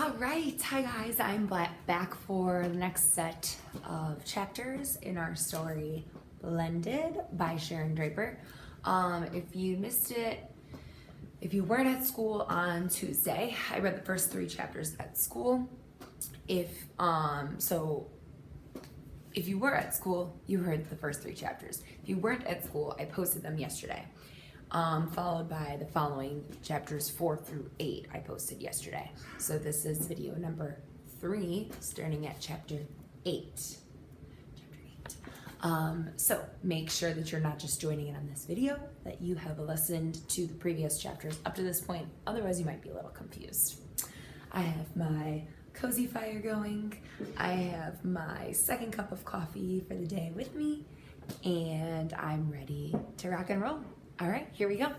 All right, hi guys, I'm back for the next set of chapters in our story, Blended by Sharon Draper. If you missed it, if you weren't at school on Tuesday, I read the first 3 chapters at school. If you were at school, you heard the first 3 chapters. If you weren't at school, I posted them yesterday. Followed by the following chapters 4 through 8 I posted yesterday. So this is video number 3, starting at chapter 8. So make sure that you're not just joining in on this video, that you have listened to the previous chapters up to this point, otherwise you might be a little confused. I have my cozy fire going, I have my second cup of coffee for the day with me, and I'm ready to rock and roll. All right, here we go.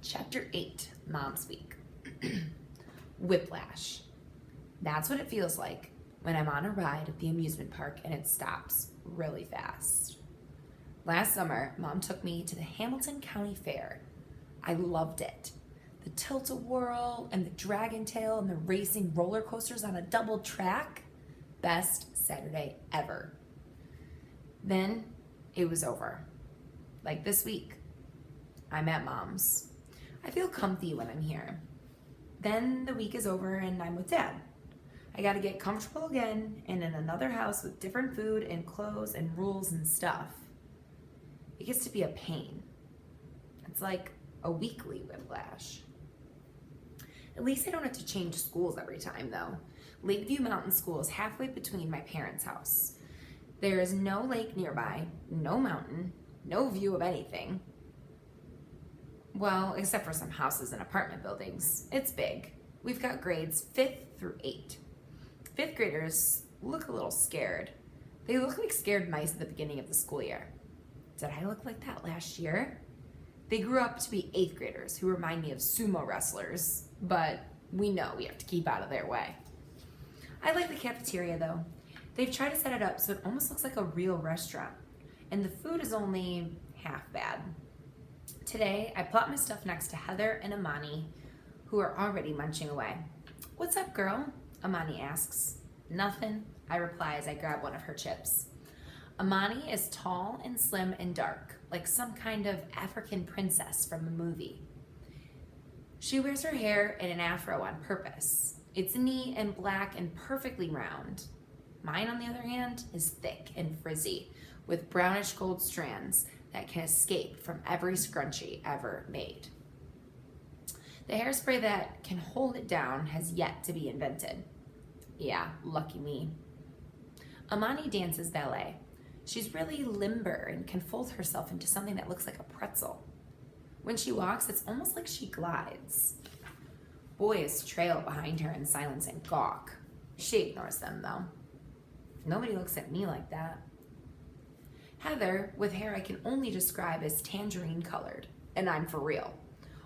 Chapter 8, Mom's Week. Whiplash. That's what it feels like when I'm on a ride at the amusement park and it stops really fast. Last summer, Mom took me to the Hamilton County Fair. I loved it. The tilt-a-whirl and the dragon tail and the racing roller coasters on a double track. Best Saturday ever. Then it was over. Like this week. I'm at Mom's. I feel comfy when I'm here. Then the week is over and I'm with Dad. I gotta get comfortable again and in another house with different food and clothes and rules and stuff. It gets to be a pain. It's like a weekly whiplash. At least I don't have to change schools every time though. Lakeview Mountain School is halfway between my parents' house. There is no lake nearby, no mountain, no view of anything. Well, except for some houses and apartment buildings. It's big. We've got grades 5th through 8. 5th graders look a little scared. They look like scared mice at the beginning of the school year. Did I look like that last year? They grew up to be 8th graders who remind me of sumo wrestlers, but we know we have to keep out of their way. I like the cafeteria though. They've tried to set it up so it almost looks like a real restaurant, and the food is only half bad. Today, I plot my stuff next to Heather and Amani, who are already munching away. "What's up, girl?" Amani asks. "Nothing," I reply as I grab one of her chips. Amani is tall and slim and dark, like some kind of African princess from a movie. She wears her hair in an afro on purpose. It's neat and black and perfectly round. Mine, on the other hand, is thick and frizzy, with brownish gold strands that can escape from every scrunchie ever made. The hairspray that can hold it down has yet to be invented. Yeah, lucky me. Amani dances ballet. She's really limber and can fold herself into something that looks like a pretzel. When she walks, it's almost like she glides. Boys trail behind her in silence and gawk. She ignores them, though. Nobody looks at me like that. Heather, with hair I can only describe as tangerine colored, and I'm for real,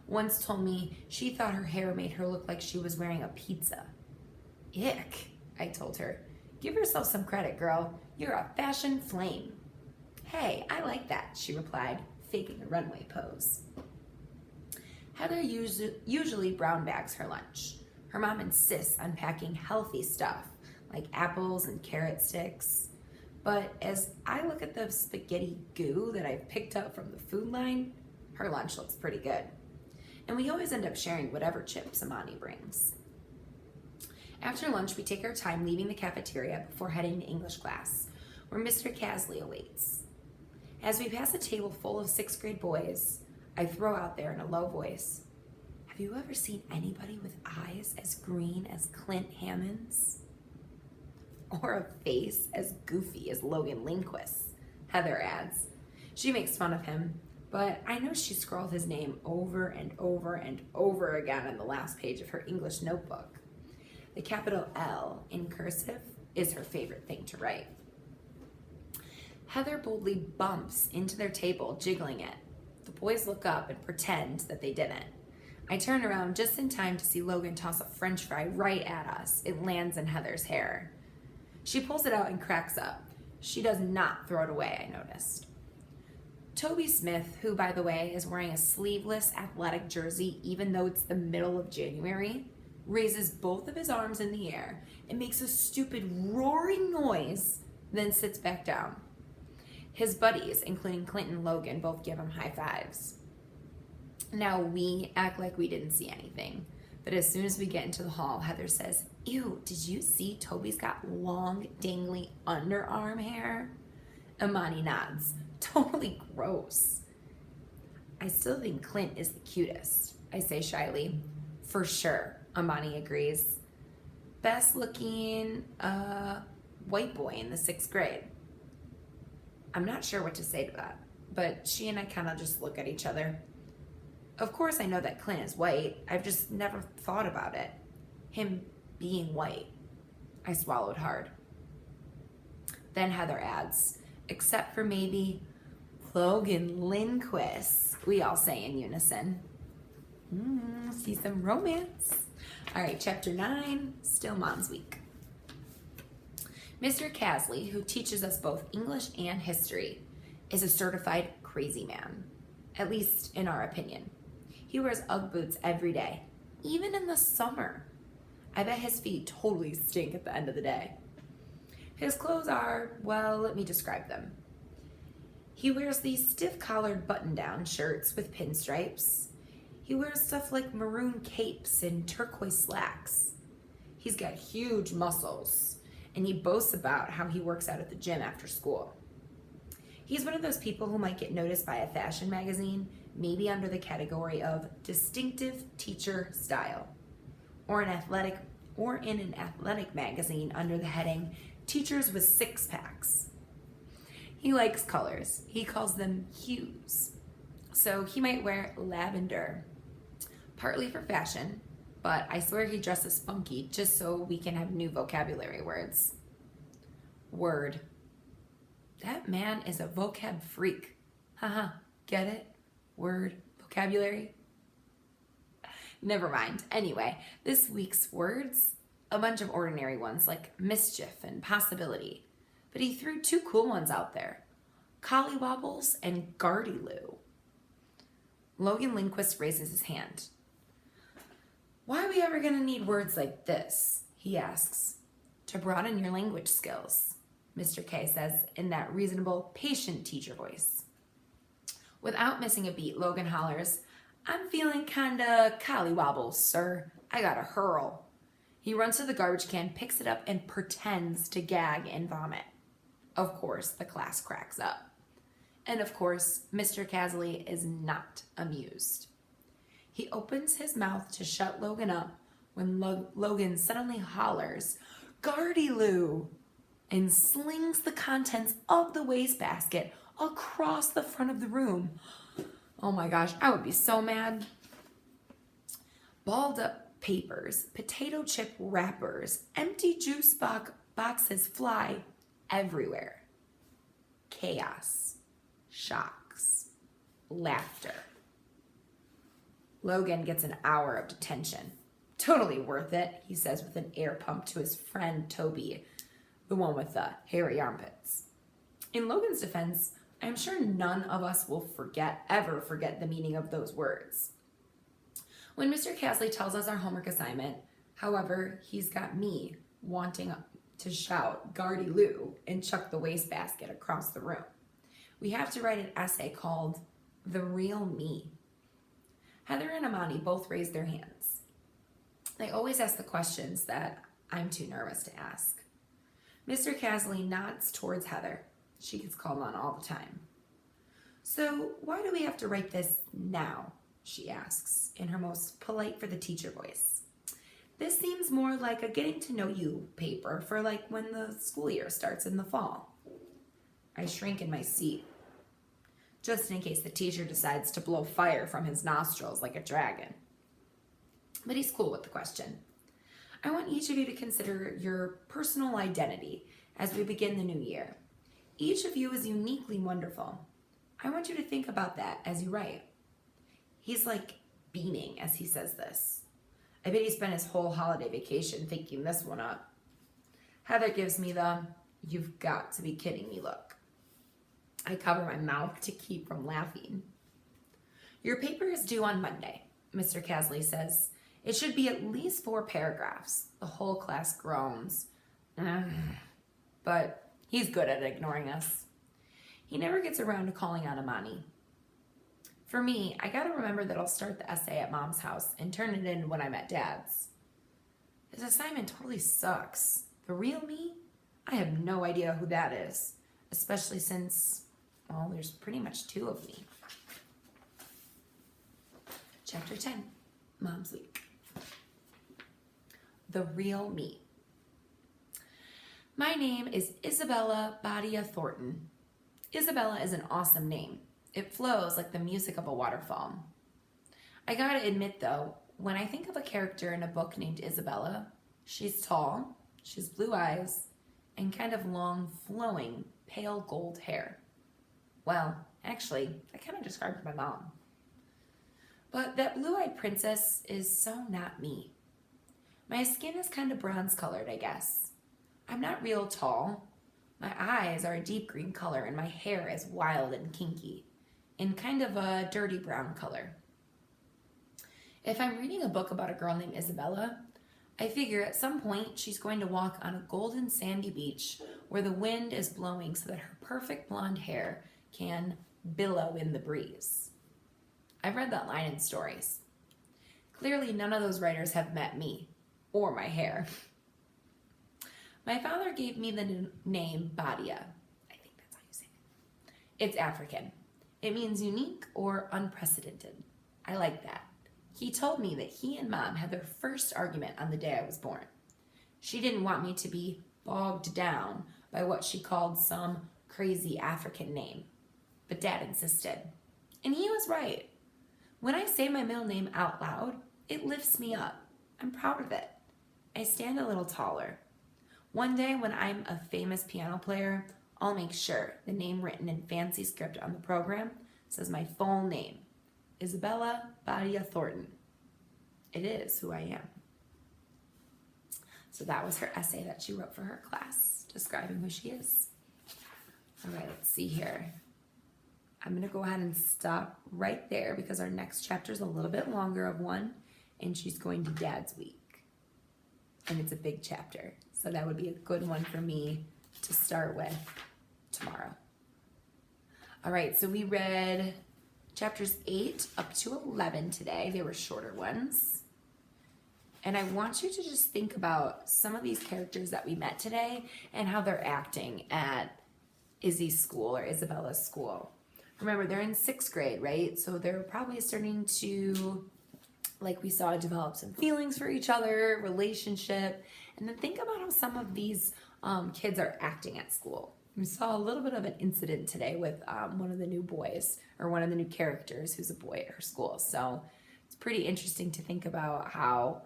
once told me she thought her hair made her look like she was wearing a pizza. Ick, I told her. "Give yourself some credit, girl. You're a fashion flame." "Hey, I like that," she replied, faking a runway pose. Heather usually brown bags her lunch. Her mom insists on packing healthy stuff, like apples and carrot sticks. But as I look at the spaghetti goo that I've picked up from the food line, her lunch looks pretty good. And we always end up sharing whatever chips Amani brings. After lunch, we take our time leaving the cafeteria before heading to English class, where Mr. Casley awaits. As we pass a table full of 6th grade boys, I throw out there in a low voice, "Have you ever seen anybody with eyes as green as Clint Hammond's? Or a face as goofy as Logan Lindquist's," Heather adds. She makes fun of him, but I know she scrawled his name over and over and over again on the last page of her English notebook. The capital L in cursive is her favorite thing to write. Heather boldly bumps into their table, jiggling it. The boys look up and pretend that they didn't. I turn around just in time to see Logan toss a French fry right at us. It lands in Heather's hair. She pulls it out and cracks up. She does not throw it away, I noticed. Toby Smith, who, by the way, is wearing a sleeveless athletic jersey even though it's the middle of January, raises both of his arms in the air and makes a stupid roaring noise, then sits back down. His buddies, including Clint and Logan, both give him high fives. Now we act like we didn't see anything, but as soon as we get into the hall, Heather says, "Ew, did you see Toby's got long, dangly underarm hair?" Amani nods. Totally gross. "I still think Clint is the cutest," I say shyly. "For sure," Amani agrees. "Best looking white boy in the 6th grade. I'm not sure what to say to that, but she and I kind of just look at each other. Of course I know that Clint is white. I've just never thought about it. Him being white. I swallowed hard. Then Heather adds, "Except for maybe Logan Lindquist," we all say in unison. See some romance. All right, chapter 9, still Mom's Week. Mr. Casley, who teaches us both English and history, is a certified crazy man, at least in our opinion. He wears Ugg boots every day, even in the summer. I bet his feet totally stink at the end of the day. His clothes are, well, let me describe them. He wears these stiff-collared button-down shirts with pinstripes. He wears stuff like maroon capes and turquoise slacks. He's got huge muscles, and he boasts about how he works out at the gym after school. He's one of those people who might get noticed by a fashion magazine, maybe under the category of distinctive teacher style, or in an athletic magazine under the heading Teachers with Six-Packs. He likes colors. He calls them hues. So he might wear lavender, partly for fashion, but I swear he dresses funky just so we can have new vocabulary words. Word. That man is a vocab freak. Haha, get it? Word, vocabulary? Never mind. Anyway, this week's words, a bunch of ordinary ones like mischief and possibility, but he threw 2 cool ones out there, collywobbles and gardyloo. Logan Lindquist raises his hand. "Why are we ever going to need words like this?" he asks. "To broaden your language skills," Mr. K says in that reasonable, patient teacher voice. Without missing a beat, Logan hollers, "I'm feeling kinda collywobbles, sir. I gotta hurl." He runs to the garbage can, picks it up, and pretends to gag and vomit. Of course, the class cracks up. And of course, Mr. Casley is not amused. He opens his mouth to shut Logan up when Logan suddenly hollers, "Gardyloo!" and slings the contents of the wastebasket across the front of the room. Oh my gosh, I would be so mad. Balled up papers, potato chip wrappers, empty juice boxes fly everywhere. Chaos, shocks, laughter. Logan gets an hour of detention. "Totally worth it," he says with an air pump to his friend Toby, the one with the hairy armpits. In Logan's defense, I'm sure none of us will ever forget the meaning of those words. When Mr. Casley tells us our homework assignment, however, he's got me wanting to shout "Gardyloo" and chuck the wastebasket across the room. We have to write an essay called "The Real Me." Heather and Amani both raise their hands. They always ask the questions that I'm too nervous to ask. Mr. Casley nods towards Heather. She gets called on all the time. "So why do we have to write this now?" she asks in her most polite for the teacher voice. "This seems more like a getting to know you paper for like when the school year starts in the fall." I shrink in my seat, just in case the teacher decides to blow fire from his nostrils like a dragon. But he's cool with the question. "I want each of you to consider your personal identity as we begin the new year. Each of you is uniquely wonderful. I want you to think about that as you write." He's like beaming as he says this. I bet he spent his whole holiday vacation thinking this one up. Heather gives me the "you've got to be kidding me" look. I cover my mouth to keep from laughing. "Your paper is due on Monday," Mr. Casley says. It should be at least 4 paragraphs. The whole class groans. But he's good at ignoring us. He never gets around to calling on Amani. For me, I gotta remember that I'll start the essay at Mom's house and turn it in when I'm at Dad's. His assignment totally sucks. The real me? I have no idea who that is, especially since, well, there's pretty much 2 of me. Chapter 10, Mom's Week. The real me. My name is Isabella Badia Thornton. Isabella is an awesome name. It flows like the music of a waterfall. I gotta admit though, when I think of a character in a book named Isabella, she's tall, she has blue eyes, and kind of long, flowing, pale gold hair. Well, actually, that kind of describes my mom. But that blue-eyed princess is so not me. My skin is kind of bronze-colored, I guess. I'm not real tall. My eyes are a deep green color, and my hair is wild and kinky, in kind of a dirty brown color. If I'm reading a book about a girl named Isabella, I figure at some point she's going to walk on a golden sandy beach where the wind is blowing so that her perfect blonde hair can billow in the breeze. I've read that line in stories. Clearly, none of those writers have met me or my hair. My father gave me the name Badia. I think that's how you say it. It's African. It means unique or unprecedented. I like that. He told me that he and Mom had their first argument on the day I was born. She didn't want me to be bogged down by what she called some crazy African name. But Dad insisted. And he was right. When I say my middle name out loud, it lifts me up. I'm proud of it. I stand a little taller. One day when I'm a famous piano player, I'll make sure the name written in fancy script on the program says my full name, Isabella Badia Thornton. It is who I am. So that was her essay that she wrote for her class, describing who she is. All right, let's see here. I'm gonna go ahead and stop right there because our next chapter is a little bit longer of one, and she's going to Dad's week. And it's a big chapter, so that would be a good one for me to start with tomorrow. All right, so we read chapters 8 up to 11 today. They were shorter ones. And I want you to just think about some of these characters that we met today and how they're acting at Izzy's school or Isabella's school. Remember, they're in 6th grade, right? So they're probably starting to, like we saw, develop some feelings for each other, relationship. And then think about how some of these kids are acting at school. We saw a little bit of an incident today with one of the new boys, or one of the new characters who's a boy at her school. So it's pretty interesting to think about how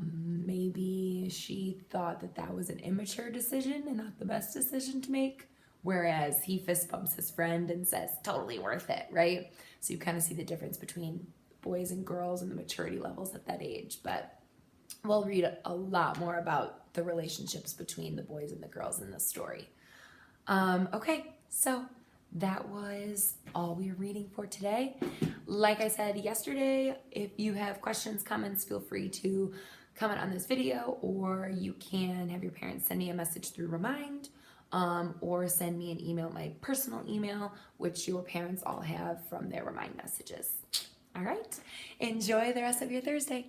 maybe she thought that that was an immature decision and not the best decision to make, whereas he fist bumps his friend and says, totally worth it, right? So you kind of see the difference between boys and girls and the maturity levels at that age. But we'll read a lot more about the relationships between the boys and the girls in this story. Okay, so that was all we were reading for today. Like I said yesterday, if you have questions, comments, feel free to comment on this video, or you can have your parents send me a message through Remind, or send me an email, my personal email, which your parents all have from their Remind messages. All right, enjoy the rest of your Thursday.